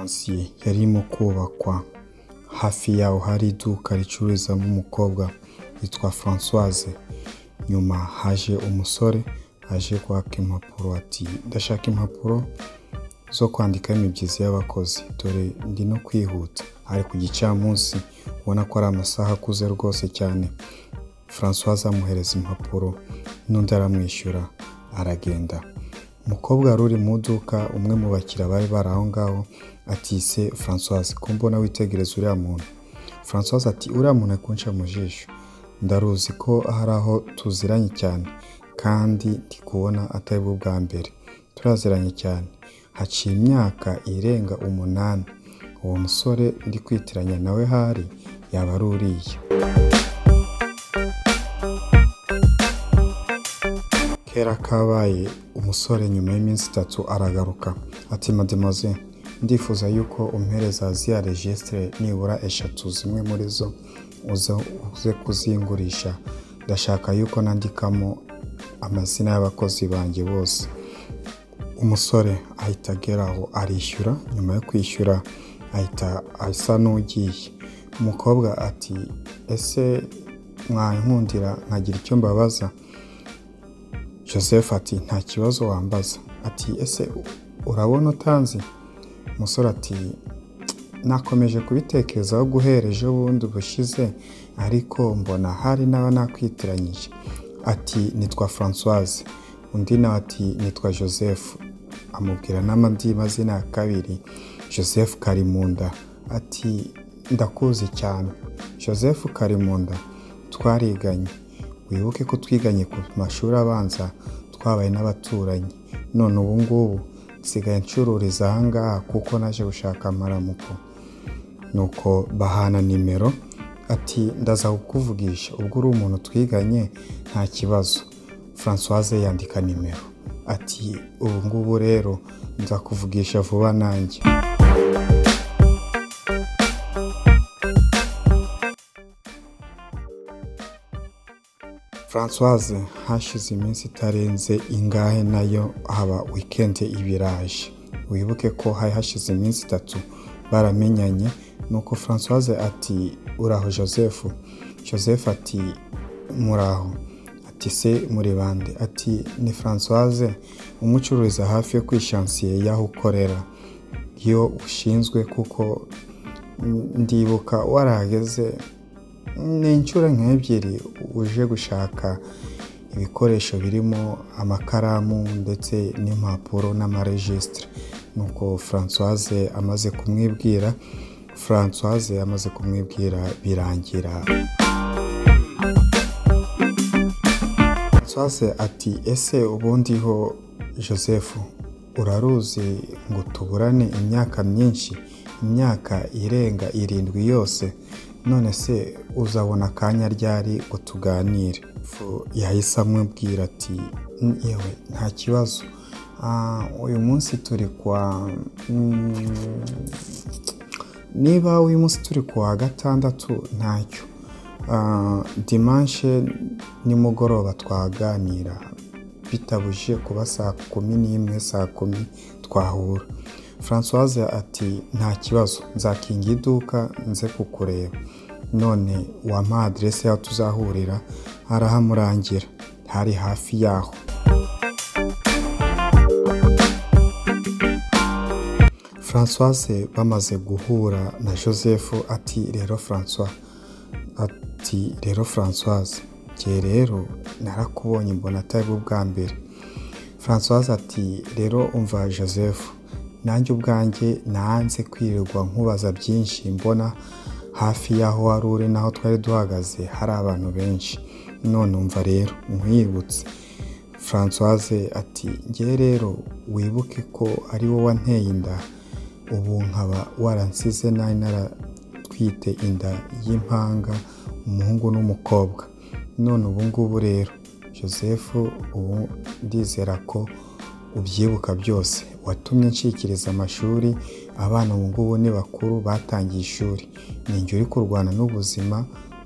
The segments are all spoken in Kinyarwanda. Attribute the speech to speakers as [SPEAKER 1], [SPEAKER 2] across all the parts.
[SPEAKER 1] shansiye yarimo kubakwa. Hafi yaho hari iduka ricururizamo umukobwa yitwa Françoise. Nyuma haje umusore aje kwaka impapuro ati ndashaka impapuro zo kwandika imibyizi y'abakozi, dore ndi no kwihuta. Ari ku gicamunsi ubona ko ari amasaha akuze rwose cyane. Françoise amuhereza impapuro n'undi aramwishyura aragenda. Umukobwa wari uri mu duka, umwe mu bakira bari aho ngaho ati se Françoise, ko mbona witegereza uriya muntu. Françoise ati uriya muntu akunca mu jisho, ndaruzi ko hari aho tuziranye cyane kandi ndi kubona atari bwo bwa mbere, turaziranye cyane, haciye imyaka irenga 8. Uwo musore ndi kwitiranya nawe hari yaba ari uriya. Kera kabaye umusore nyuma y'iminsi 3 aragaruka ati mademoiselle, ndifuza yuko umpereza zia registre nibura 3 zimwe muri zo uze kuzingurisha. Ndashaka yuko nandikamo amazina y'abakozi banjye bose. Umusore ahita ageraho arishyura. Nyuma yo kwishyura ahita asa n'ugiye. Umukobwa ati ese mwankundira nkagira icyo mbabaza? Joseph ati nta kibazo wambaza. Ati ese urabona utanzi? Umusore ati nakomeje kubitekerezaho guhera ejo bundi bushize, ariko mbona hari n'aba nakwitiranyije. Ati nitwa Françoise. Undi nawe ati nitwa Joseph. Amubwira n'amandi mazina ya kabiri, Joseph Karimunda. Ati ndakuzi cyane Joseph Karimunda, twariganye. Wibuke ko twiganye ku mashuri abanza, twabaye n'abaturanyi. None ubu ngubu nsigaye ncururiza aha ngaha kuko naje gushaka amaramuko. Nuko bahana nimero. Ati ndaza kukuvugisha ubwo uri umuntu twiganye nta kibazo. Françoise yandika nimero. Ati ubu ngubu rero nza kuvugisha vuba nanjye. Françoise hashize iminsi itarenze ingahe nayo haba weekend ibiraje. Wibuke ko hari hashize iminsi 3 baramenyanye. Nuko Françoise ati uraho Joseph? Joseph ati muraho. Ati se muri bande? Ati ni Françoise, umucururiza hafi yo kwishansiye yaho ukorera, iyo ushinzwe, kuko ndibuka warageze n'inshuro nk'ebyiri uje gushaka ibikoresho birimo amakaramu ndetse n'impapuro n'amaregistre. Nuko Françoise amaze kumwibwira birangira. Françoise ati ese ubundi ho Joseph, uraruzi ngo tuburane imyaka myinshi, imyaka irenga 7 yose, none se uzabona akanya ryari ngo tuganire? Yahise amubwira ati yewe nta kibazo, uyu munsi turi niba uyu munsi turi kuwa gatandatu ntacyo, dimanche nimugoroba twaganira, bitabuje kuba saa 11 saa 10 twahura. Françoise ati nta kibazo, nzakinga iduka nze kukureba. None wampa adresse yaho tuzahurira? Arahamurangira, hari hafi yaho. Françoise bamaze guhura na Joseph ati rero Françoise, jye rero narakubonye mbona atari bwa mbere. Françoise ati rero umva Joseph, nanjye ubwanjye nanze kwirirwa nkubaza byinshi, mbona hafi yaho wari uri naho twari duhagaze hari abantu benshi, none umva rero nkwibutse. Françoise ati ngiye rero wibuke ko ari wowe wanteye inda, ubu nkaba waransize nari naratwite inda y'impanga, umuhungu n'umukobwa. None ubu ngubu rero Joseph, ubu ndizera ko ubyibuka byose. Watumye nshikiriza amashuri, abana ubu ngubu ni bakuru batangiye ishuri, ninjye uri kurwana n'ubuzima,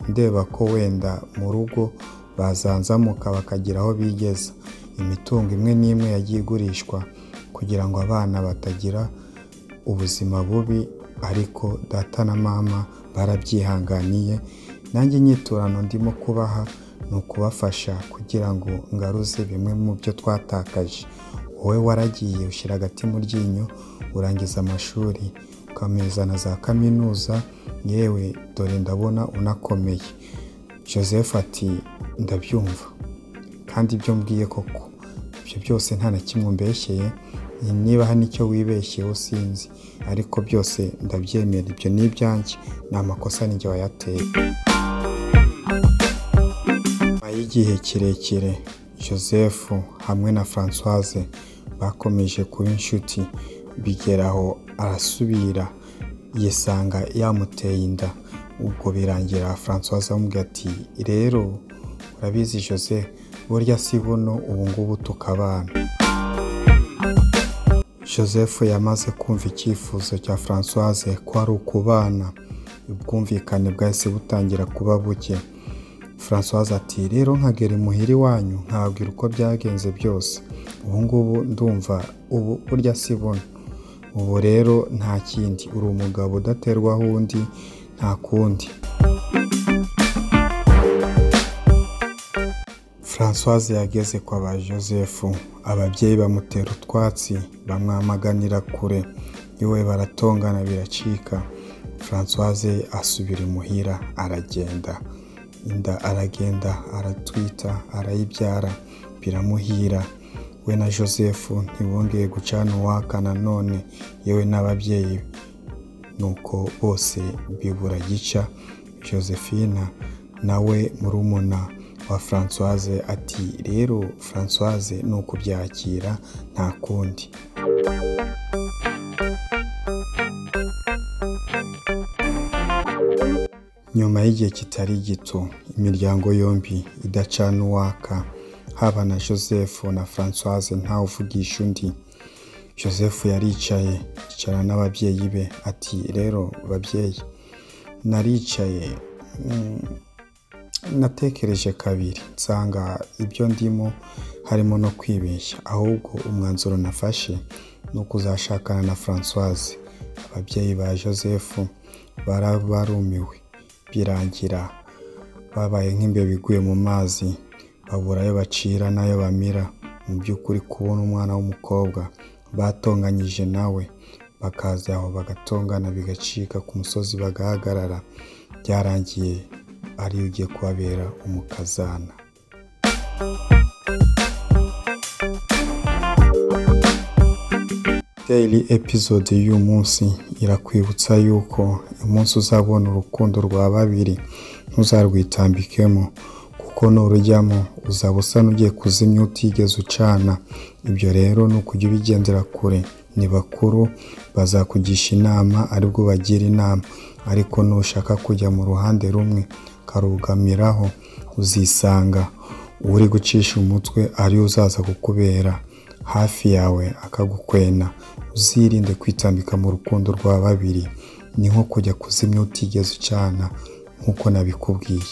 [SPEAKER 1] ndeba ko wenda mu rugo bazanzamuka bakagira aho bigeza. Imitungo imwe n'imwe yagiye igurishwa kugira ngo abana batagira ubuzima bubi ariko data na mama barabyihanganiye, nanjye inyiturano ndimo kubaha ni ukubafasha kugira ngo ngaruze bimwe mu byo twatakaje. Wowe waragiye ushyira agati mu ryinyo urangiza amashuri ukameza na za kaminuza, yewe dore ndabona unakomeye. Joseph ati ndabyumva kandi ibyo mbwiye koko, ibyo byose nta na kimwe mbeshyeye, niba hari icyo wibeshyeho sinzi, ariko byose ndabyemera, ibyo ni ibyanjye, ni amakosa ninjye wayateye. Nyuma y'igihe kirekire Joseph hamwe na Françoise bakomeje kuba inshuti, bigeraho arasubira yisanga yamuteye inda. Ubwo birangira Françoise amubwira ati rero urabizi Joseph, burya si buno ubu ngubu tukabana. Joseph yamaze kumva icyifuzo cya Françoise ko ari ukubana, ubwumvikane bwahise butangira kuba buke. Françoise ati rero nkagera imuhira iwanyu nkababwira uko byagenze byose, ubu ngubu ndumva ubu burya si buno, ubu rero nta kindi, uri umugabo udaterwaho undi nta kundi. Françoise yageze kwa ba Joseph, ababyeyi bamutera utwatsi bamwamaganira kure, iwe baratongana biracika. Françoise asubira imuhira aragenda, inda aragenda aratwita arayibyara biramuhira. We na Joseph ntibongeye gucana uwaka nanone, yewe n'ababyeyi nuko bose bibura gica. Josephine nawe murumuna wa Françoise ati rero Françoise ni ukubyakira nta kundi. Nyuma y'igihe kitari gito imiryango yombi idacana uwaka, haba na Joseph na Françoise ntawe uvugisha undi. Joseph yaricaye yicara n'ababyeyi be ati rero babyeyi, naricaye natekereje kabiri nsanga ibyo ndimo harimo no kwibeshya, ahubwo umwanzuro nafashe ni ukuzashakana na Françoise. Ababyeyi ba Joseph barumiwe, birangira babaye nk'imbeba iguye mu mazi, babura ayo bacira n'ayo bamira. Mu by'ukuri kubona umwana w'umukobwa batonganyije nawe bakaza aho bagatongana bigacika, ku musozi bagahagarara, byarangiye ari ugiye kubabera umukazana. Daily episode y'uyu munsi irakwibutsa yuko umunsi uzabona urukundo rwa babiri ntuzarwitambikemo, kuko nurujyamo uzaba usa n'ugiye kuzimya utigeze ucana. Ibyo rero ni ukujya ubigendera kure, ni bakuru bazakugisha inama aribwo bagira inama, ariko nushaka kujya mu ruhande rumwe karugamiraho uzisanga uri gucisha umutwe ari uzaza kukubera hafi yawe akagukwena. Uzirinde kwitambika mu rukundo rwa babiri, ni nko kujya kuzimya utigeze ucana nk'uko nabikubwiye.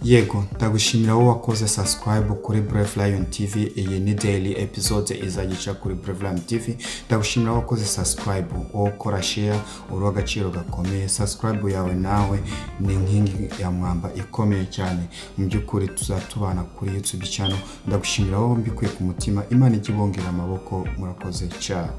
[SPEAKER 1] Yego, ndagushimira wowe wakoze subscribe kuri Brave Lion TV. Iyi ni daily episode izagica kuri Brave Lion TV. Ndagushimira wowe wakoze subscribe, wowe ukora share, uri agaciro gakomeye. Subscribe yawe nawe ni inkingi ya mwamba ikomeye cyane. Mu by'ukuri tuzatubana kuri YouTube channel. Ndagushimira wowe mbikuye ku mutima. Imana ijye ibongera amaboko, murakoze cyane.